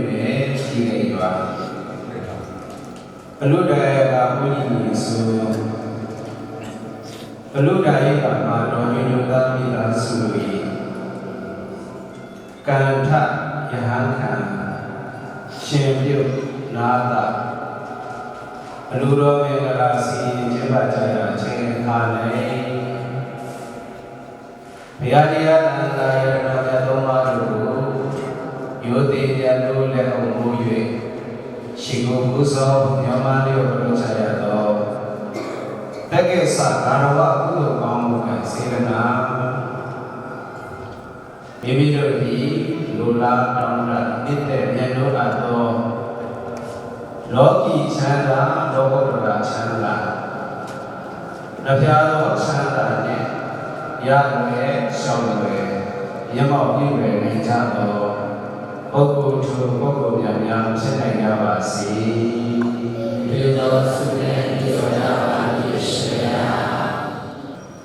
में की गई बात अलुदाय का मुनि सु अलुदाय का मानव युद्धा मिला सुई कांठा यहाँ का शेम्यो नादा अलुरो में गलासी जेबाचाया चेंखाने बिहारिया नंदाय नंदा दोमारू योते जालो ले ओमुये शिगो बुसो यमालियो बरोचाया दो तके साकारवा कुलो कामो का सेवना बिबिरोही लोला टाउना इत्ते मेनो आतो लोकी चंदा लोकोटरा चंदा नभ्यालो चंदा ने यादवे शौवे यमौलिवे निजातो Oku Oku Yam Senaya Vasi Vilo Sunen Yoda Yeshaya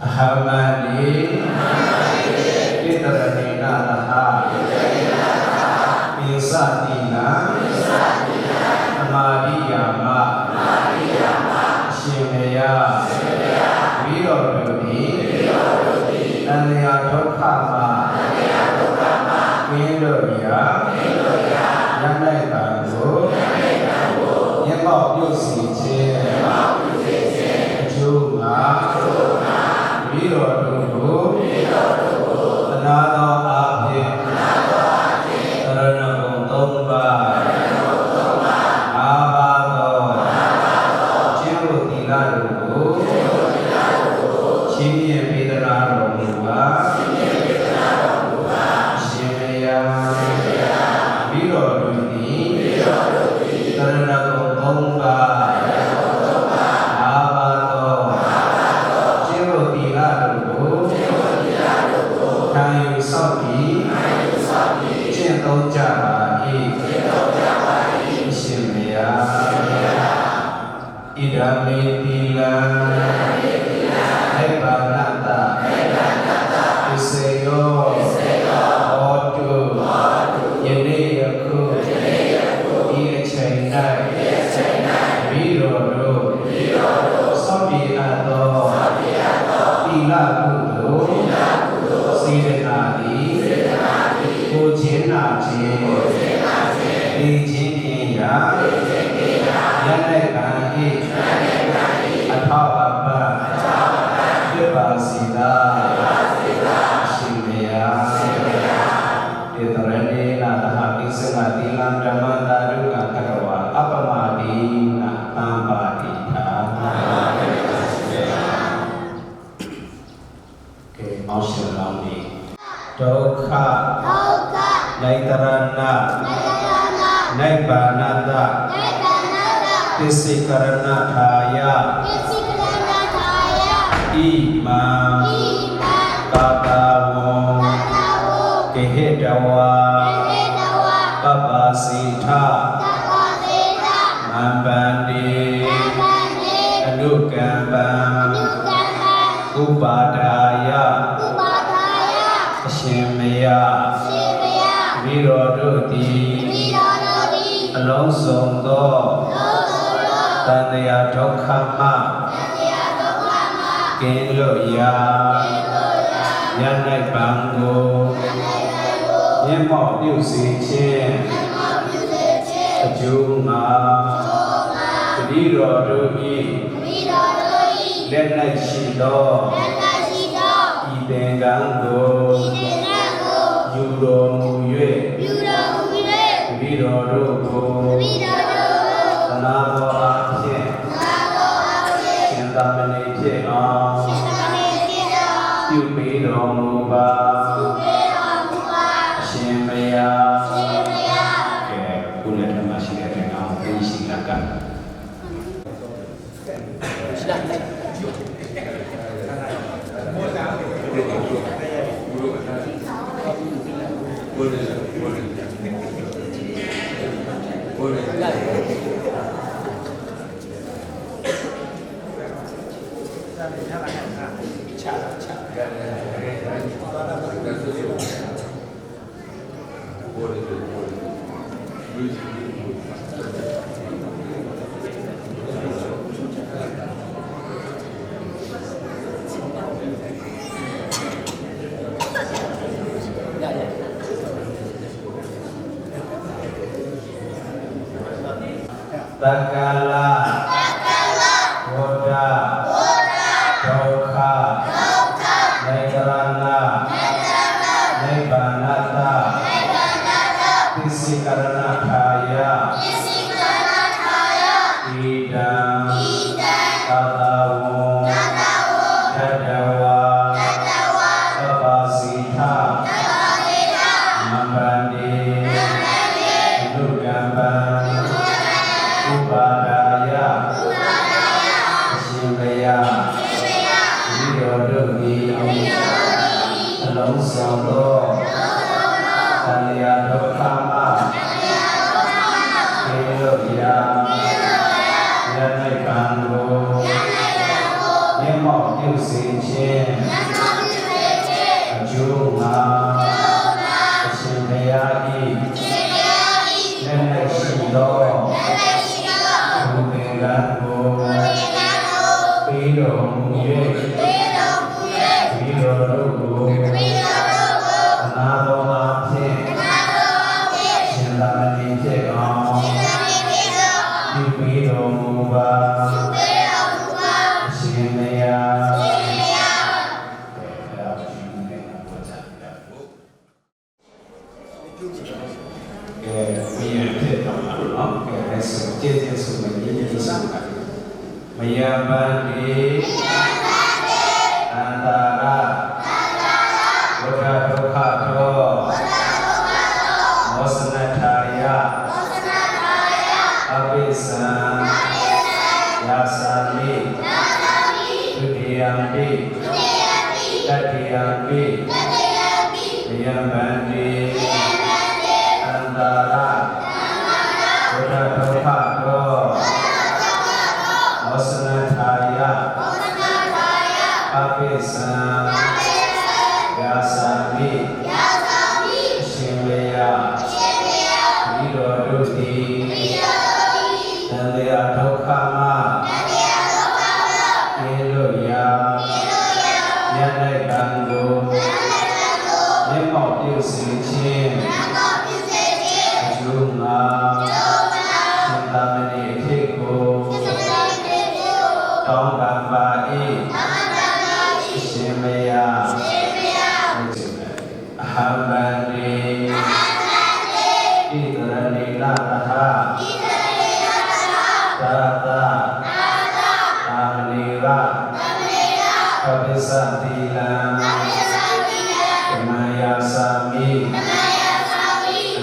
Ahamani Itaranina Naha Insatina Amadiyama Shimeya Vilo Rudi Nanya Tokama Viloya Yanai Tango Yamao Yusi Che Junga Vilo Dugu Anado Api Taranagong Tomba Abado Chiru Tila Dugu Chimye Pidana Romuga Karana Thaya Imam Tatawo Kehedawa Kapasitha Mambandi Anukambam Upadaya Shemaya Virodoti Alonsongdo Tandaya Dokhama Keloya Yanai Bango Yemo Yusi Chen Ajunga Virodoi Lenai Shido Idengango Yuro Muyue Virodogo Nabo Ache Shintamani Chea Yupi Romuba Shimaya Oke, kuliah dan masih ada yang silakan. တက္ကလာဝဒဒုက္ခနေကရဏနိဗ္ဗာနတသစ္စကရဏထာယဣဒံသတ္တဝံသတ္တဝါသဗ္ဗစီထမမ္ပန္တိဒုက္ခပံဥပါဒါယအရှင်ဘုရားဤတော်တို့သည်အလုံးစုံသောသံဃာဒုက္ခမှေလို့ရာယနေ့ကံကိုမျက်မှောက်ပြုစေခြင်းအကျိုးမှာအရှင်ဘုရား၏လက်၌ရှိသောဘုရားကိုပြီးတော်မူ၍ပြီးတော်တို့ကိုအနာတော်အားဖြင့်ရှင်သာမဏေဖြစ်အောင်ပြုပြီးတော်မူပါအရှင်မယားကျေကျေဆုမယေယေသံဃာမယပန္တိအန္တာရဝဒဒုက္ခသောမောစနထာယအပိစ္ဆံယာသာမိဒုတိယံပိတတိယံပိမယပန္တိအန္တာရဝဒဒုက္ခသောမောစနထာယအပိစ္ဆံယာသာမိအရှင်ဘုရားဤတော်တို့သည်သံဃာဒုက္ခမှေလို့ရာယနေ့ကံကိုမျက်မှောက်ပြုစေခြင်းအကျိုးမှာရှင်သာမဏေဖြစ်ကိုတောင်းပန်ပါ၏အရှင်မယားအဟံဗန္တိဣတရဏိနာသဟသာသာသာမဏေရပပိစ္ဆတိလံဓမ္မယာသာမိ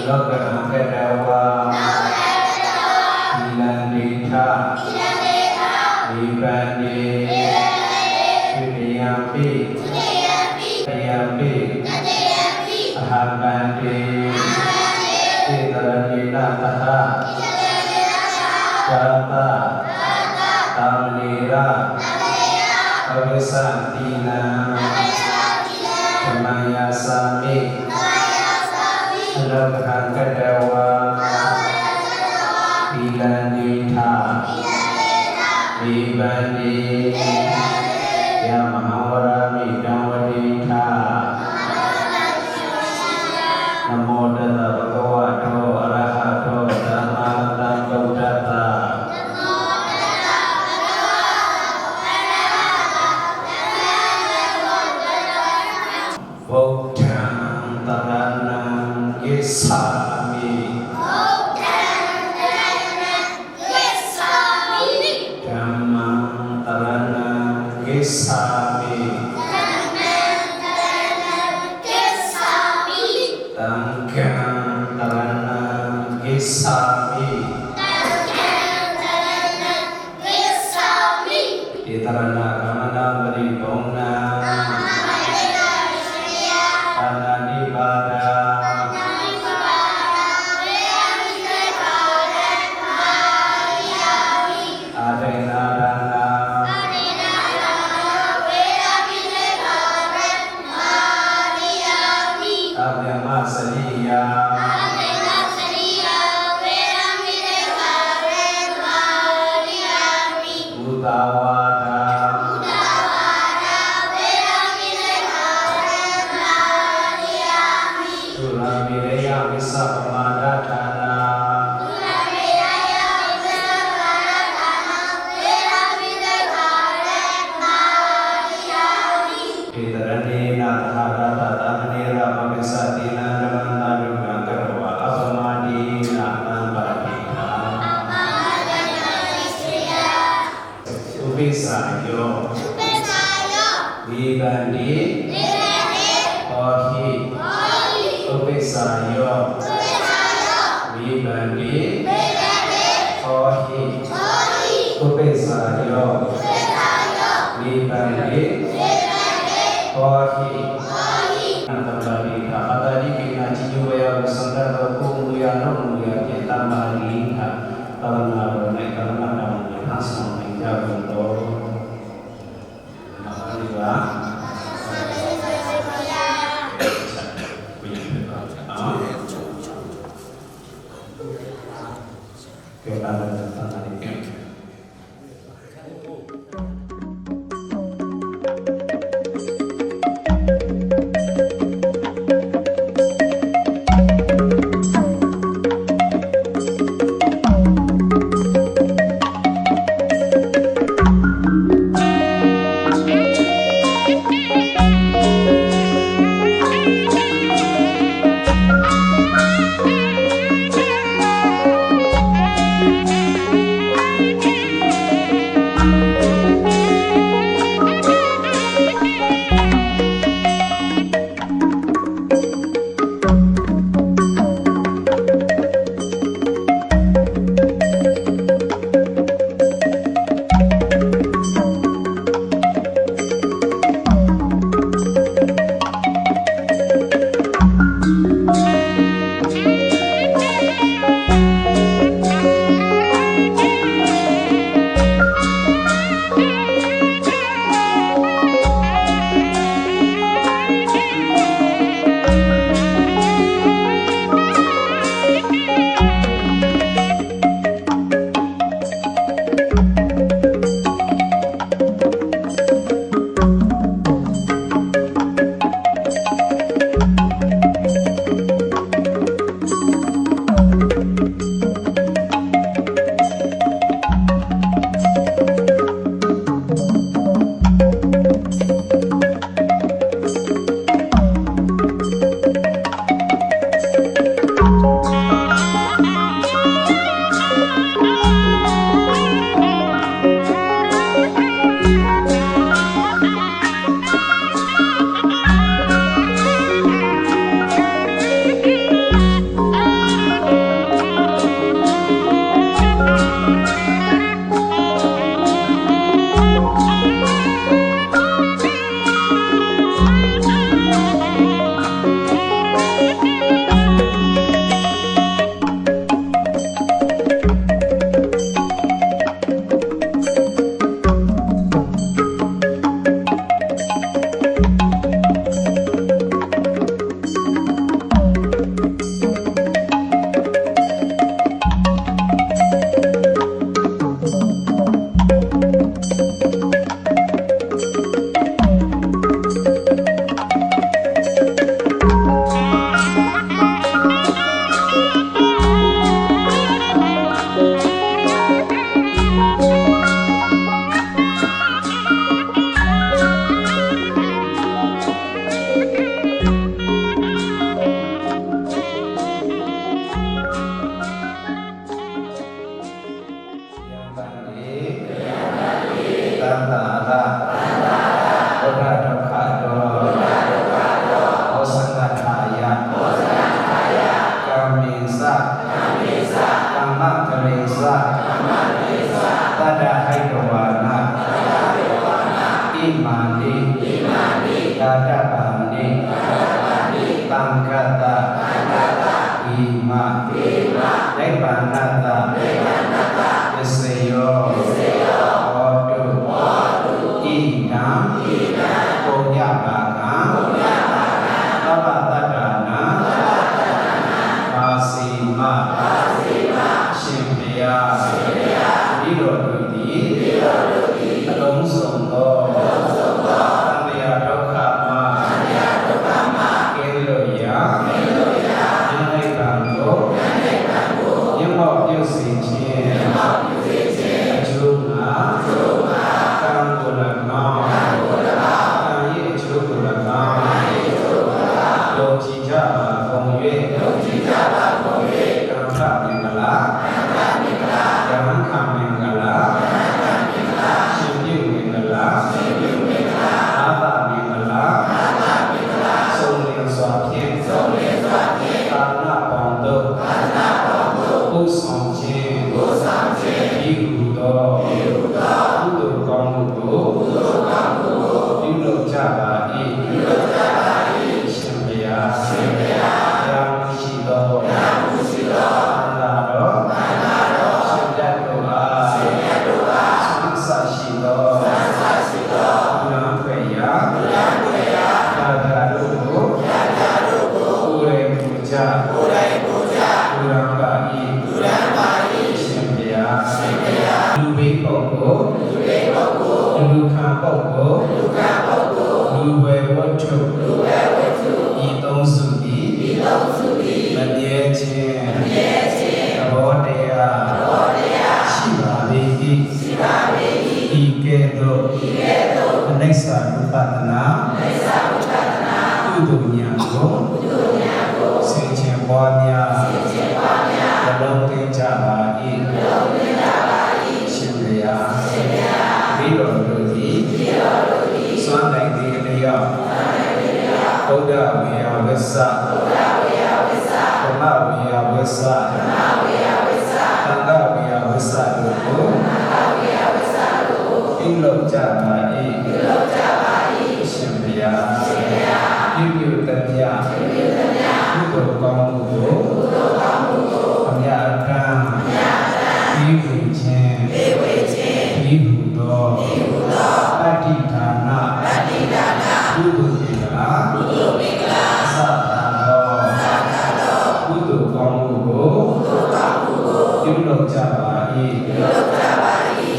လောကံကတဝါသီလံဒိဋ္ဌနိဗ္ဗာန်ေသုတိယံပိတယံပိအဟံဗန္တိဣတရဏိနာသဟသာသာသာမဏေရပပိစ္ဆတိလံဓမ္မယာသာမိလောကံကတဝါသီလံဒိဋ္ဌနိဗ္ဗာန်ေယမဟာဝရမိတံဝတိဋ္ဌနမောတတဗုဒ္ဓဝါဒောအရဟတောသမ္မာသမ္ဗုဒ္ဓတ္တဗုဒ္ဓံတရဏံကိစ္ဆာမိဓမ္မံတရဏံကိစ္ဆာမိ ပိစ္ဆာယောဒီကံဒီဟောဟိဥပိစ္ဆာယောဒီကံဒီဟောဟိဥပိစ္ဆာယောဒီကံဒီဟောဟိအန္တရာဘိခာအတ္တိကိနာจิโยယဝသန္တတောကုမူယနောမူယပြေတမရိခာပရဏာရော၌ကရဏတောင်ယဟဆောင်နေကြကုန်သောမာရိဝါကေတာတသနာရိကေရှင်ပြ သောကုသိုလ်ကောင်းမှုကိုပြုလုပ်ကြပါ၏ရှင်ဘုရားတရားရှိသောသံဃာတော်ရှင်မြတ်တို့အားသစ္စာရှိသောဉာဏ်ဖွယ်ရာသာသနာတို့ကိုကိုယ်တိုင်ပူဇော်ပူရံပါ၏ရှင်ဘုရားလူဘေးပုဂ္ဂိုလ်လူခံပုဂ္ဂိုလ်လူဝေဝတ္ထုဤသုံးစုသည်မမြဲခြင်းသဘောတရားရှိပါလေ၏ဤကဲ့သို့အနိစ္စဥပဒနာကုသိုလ်ဉာဏ်ကိုဆင်ခြင်ပွားများဘလုံးသိကြပါ၏ရှင်ဘုရားပြီးတော်တို့သည်စွမ်းနိုင်သည့်အလျောက်ဘုရားဝေယဝိသဓမ္မဝေယဝိသသံဃဝေယဝိသတို့ကိုပြုလုပ်ကြပါ၏ရှင်ဘုရားပြုသမျှကုသိုလ်ကောင်းမှုကိုအမြတ်တမ်းပြီးဝေခြင်းပြီးဟုသောပဋ္ဌိဌာနကုသိုလ်မင်္ဂလာသတ်တာသောကုသိုလ်ကောင်းမှုကိုပြုလုပ်ကြပါ၏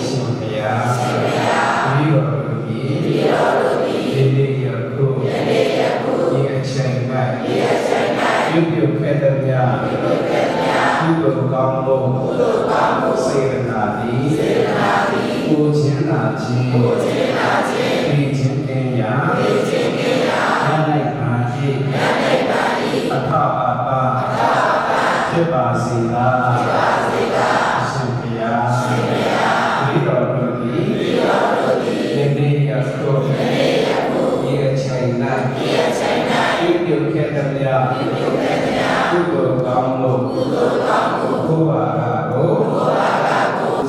ရှင်ဘုရားပြီးတော်မူ၏ဒီနေ့ယခုဒီအချိန်၌ပြုခဲ့သမျှကုသိုလ်ကောင်းမှုစေတနာသည်ကိုယ်ချင်းနာခြင်းဒီချင်းတင်ရာဉာဏ်၌ပါ၏အထာအပါဖြစ်ပါစေသာရှင်ဘုရားဒီတော်မူသည်ဒီနေ့ယခုဒီအချိန်၌ပြုခဲ့သမျှကုသိုလ်ကောင်းမှုဘုရားကို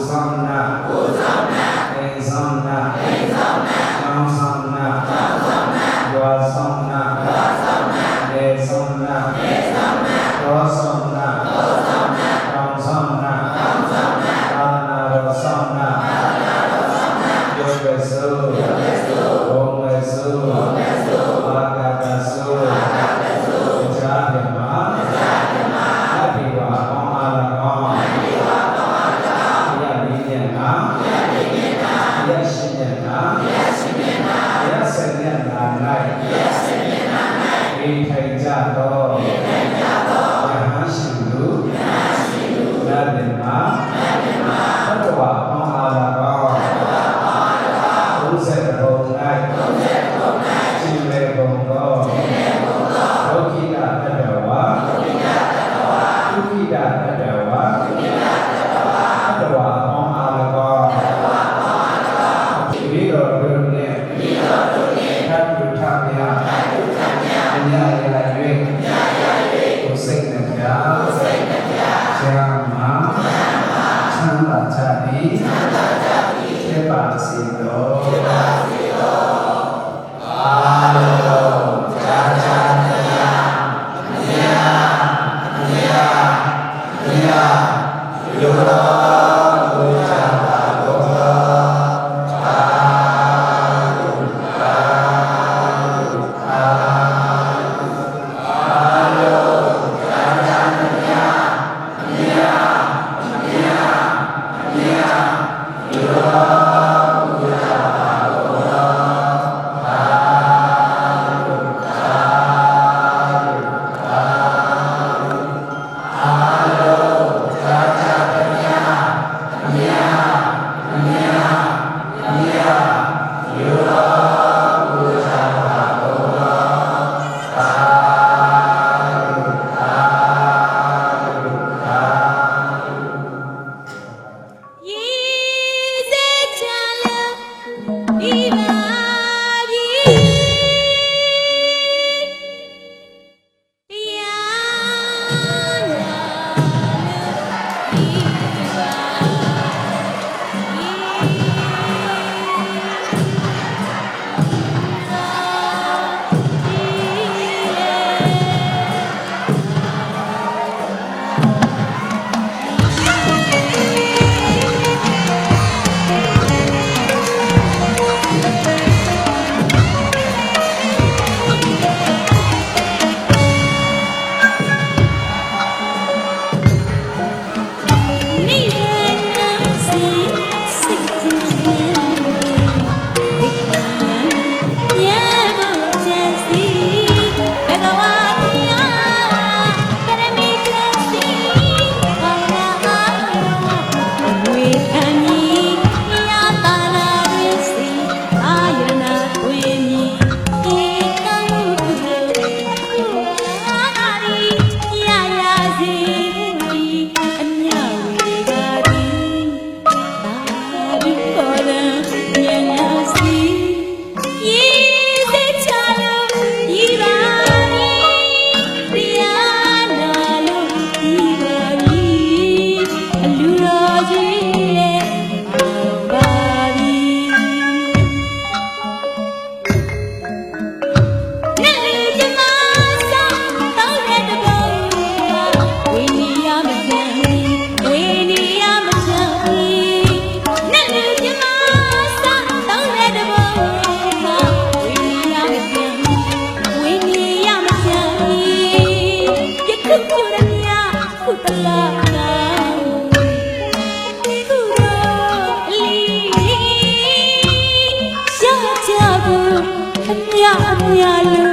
သမ္မာအေသမ္မာသမ္မာဝါသမ္မာဒေသမ္မာရောသမ္မာသမ္မာသာနာရောသမ္မာယောဂစုဘုံဝစုအာဂတစုဇာတိမာအတ္တိဝါအောင်အာရကောယနိယနာယရှိညနာယဆညနာ၌ဤထိုင်ကြသောယဟရှိလူနတ်မြမာဘဂဝါအောင်အာရကောဘုဇေဘုံ၌ရှင်လေဘုံသောဒုက္ခိတတတဝါဒုက္ခိတတတဝါတတဝါအောင်အာရကောဒီတော်တို့နှင့်ထပ်ထထမြတ်အညာရ၍ကိုယ်စိတ်နှပြဇာမာချမ်းသာကြသည်ဖြစ်ပါစေသောအာလောဇာဇာမြတ်ယောဘုရားဘောအာလောဇာဇာမြတ် ရလူ